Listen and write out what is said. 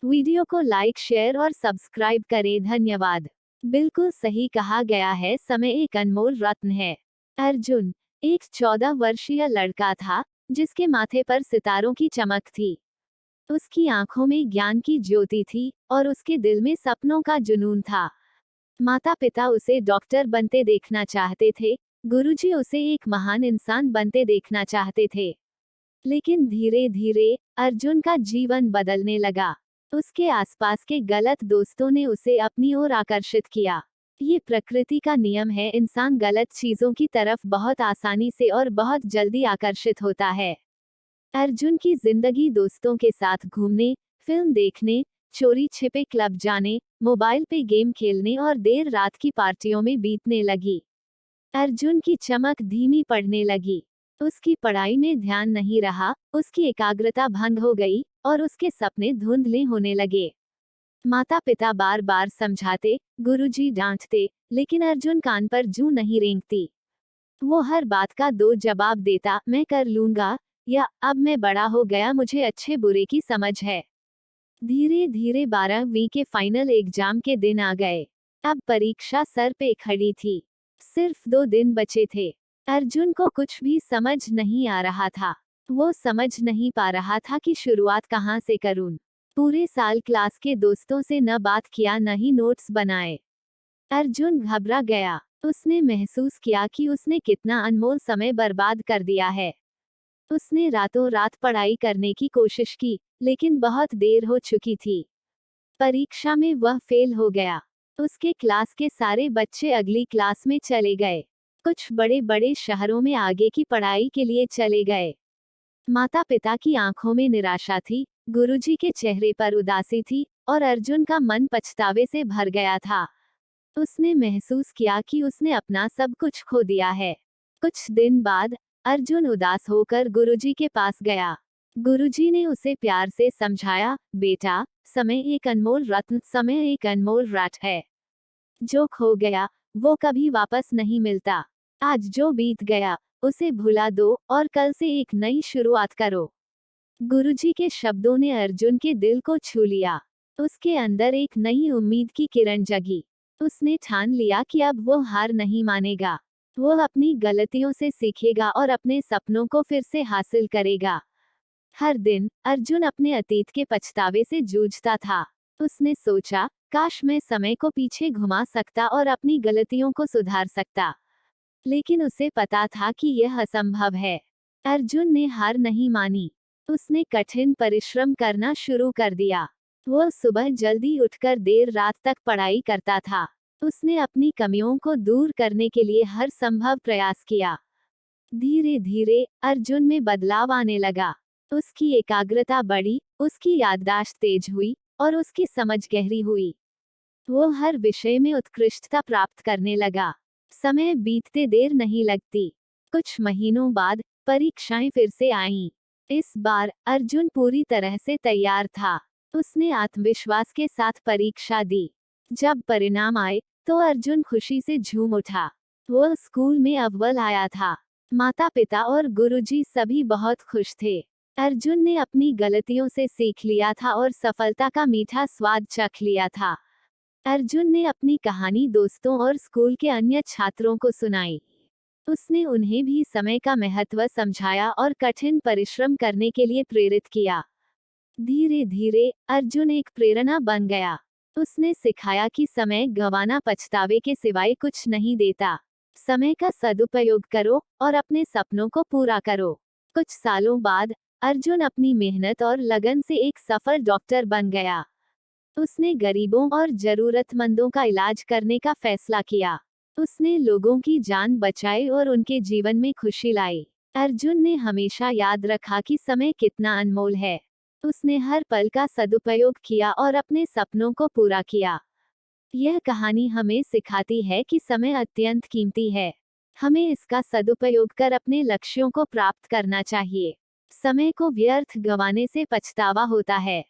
Video को like, share और subscribe करें। धन्यवाद। बिल्कुल सही कहा गया है, समय एक अनमोल रत्न है। अर्जुन एक 14 वर्षीय लड़का था जिसके माथे पर सितारों की चमक थी। उसकी आंखों में ज्ञान की ज्योति थी और उसके दिल में सपनों का जुनून था। माता पिता उसे डॉक्टर बनते देखना चाहते थे, गुरुजी उसे एक महान इंसान बनते देखना चाहते थे। लेकिन धीरे धीरे अर्जुन का जीवन बदलने लगा। उसके आसपास के गलत दोस्तों ने उसे अपनी ओर आकर्षित किया। ये प्रकृति का नियम है, इंसान गलत चीजों की तरफ बहुत आसानी से और बहुत जल्दी आकर्षित होता है। अर्जुन की जिंदगी दोस्तों के साथ घूमने, फिल्म देखने, चोरी छिपे क्लब जाने, मोबाइल पे गेम खेलने और देर रात की पार्टियों में बीतने लगी। अर्जुन की चमक धीमी पड़ने लगी। उसकी पढ़ाई में ध्यान नहीं रहा, उसकी एकाग्रता भंग हो गई और उसके सपने धुंधले होने लगे। माता पिता बार बार समझाते, गुरुजी डांटते, लेकिन अर्जुन कान पर जूं नहीं रेंगती। वो हर बात का दो जवाब देता, मैं कर लूंगा, या अब मैं बड़ा हो गया, मुझे अच्छे बुरे की समझ है। धीरे धीरे 12वीं के फाइनल एग्जाम के दिन आ गए। अब परीक्षा सर पे खड़ी थी। सिर्फ 2 दिन बचे थे। अर्जुन को कुछ भी समझ नहीं आ रहा था। वो समझ नहीं पा रहा था कि शुरुआत कहाँ से करूं। पूरे साल क्लास के दोस्तों से न बात किया, न ही नोट्स बनाए। अर्जुन घबरा गया। उसने महसूस किया कि उसने कितना अनमोल समय बर्बाद कर दिया है। उसने रातों रात पढ़ाई करने की कोशिश की, लेकिन बहुत देर हो चुकी थी। परीक्षा में वह फेल हो गया। उसके क्लास के सारे बच्चे अगली क्लास में चले गए। कुछ बड़े बड़े शहरों में आगे की पढ़ाई के लिए चले गए। माता पिता की आंखों में निराशा थी, गुरुजी के चेहरे पर उदासी थी और अर्जुन का मन पछतावे से भर गया था। उसने महसूस किया कि उसने अपना सब कुछ खो दिया है। कुछ दिन बाद अर्जुन उदास होकर गुरुजी के पास गया। गुरुजी ने उसे प्यार से समझाया, बेटा, समय एक अनमोल रत्न, समय एक अनमोल रत्न है। जो खो गया वो कभी वापस नहीं मिलता। आज जो बीत गया उसे भुला दो और कल से एक नई शुरुआत करो। गुरुजी के शब्दों ने अर्जुन के दिल को छू लिया। उसके अंदर एक नई उम्मीद की किरण जगी। उसने ठान लिया कि अब वो हार नहीं मानेगा। वो अपनी गलतियों से सीखेगा और अपने सपनों को फिर से हासिल करेगा। हर दिन अर्जुन अपने अतीत के पछतावे से जूझता था। उसने सोचा, काश मैं समय को पीछे घुमा सकता और अपनी गलतियों को सुधार सकता। लेकिन उसे पता था कि यह असंभव है। अर्जुन ने हार नहीं मानी। उसने कठिन परिश्रम करना शुरू कर दिया। वो सुबह जल्दी उठकर देर रात तक पढ़ाई करता था। उसने अपनी कमियों को दूर करने के लिए हर संभव प्रयास किया। धीरे धीरे अर्जुन में बदलाव आने लगा। उसकी एकाग्रता बढ़ी, उसकी याददाश्त तेज हुई और उसकी समझ गहरी हुई। वो हर विषय में उत्कृष्टता प्राप्त करने लगा। समय बीतते देर नहीं लगती। कुछ महीनों बाद परीक्षाएं फिर से आईं। इस बार अर्जुन पूरी तरह से तैयार था। उसने आत्मविश्वास के साथ परीक्षा दी। जब परिणाम आए तो अर्जुन खुशी से झूम उठा। वो स्कूल में अव्वल आया था। माता पिता और गुरुजी सभी बहुत खुश थे। अर्जुन ने अपनी गलतियों से सीख लिया था और सफलता का मीठा स्वाद चख लिया था। अर्जुन ने अपनी कहानी दोस्तों और स्कूल के अन्य छात्रों को सुनाई। उसने उन्हें भी समय का महत्व समझाया और कठिन परिश्रम करने के लिए प्रेरित किया। धीरे धीरे अर्जुन एक प्रेरणा बन गया। उसने सिखाया कि समय गंवाना पछतावे के सिवाय कुछ नहीं देता। समय का सदुपयोग करो और अपने सपनों को पूरा करो। कुछ सालों बाद अर्जुन अपनी मेहनत और लगन से एक सफल डॉक्टर बन गया। उसने गरीबों और जरूरतमंदों का इलाज करने का फैसला किया। उसने लोगों की जान बचाई और उनके जीवन में खुशी लाई। अर्जुन ने हमेशा याद रखा कि समय कितना अनमोल है। उसने हर पल का सदुपयोग किया और अपने सपनों को पूरा किया। यह कहानी हमें सिखाती है कि समय अत्यंत कीमती है। हमें इसका सदुपयोग कर अपने लक्ष्यों को प्राप्त करना चाहिए। समय को व्यर्थ गंवाने से पछतावा होता है।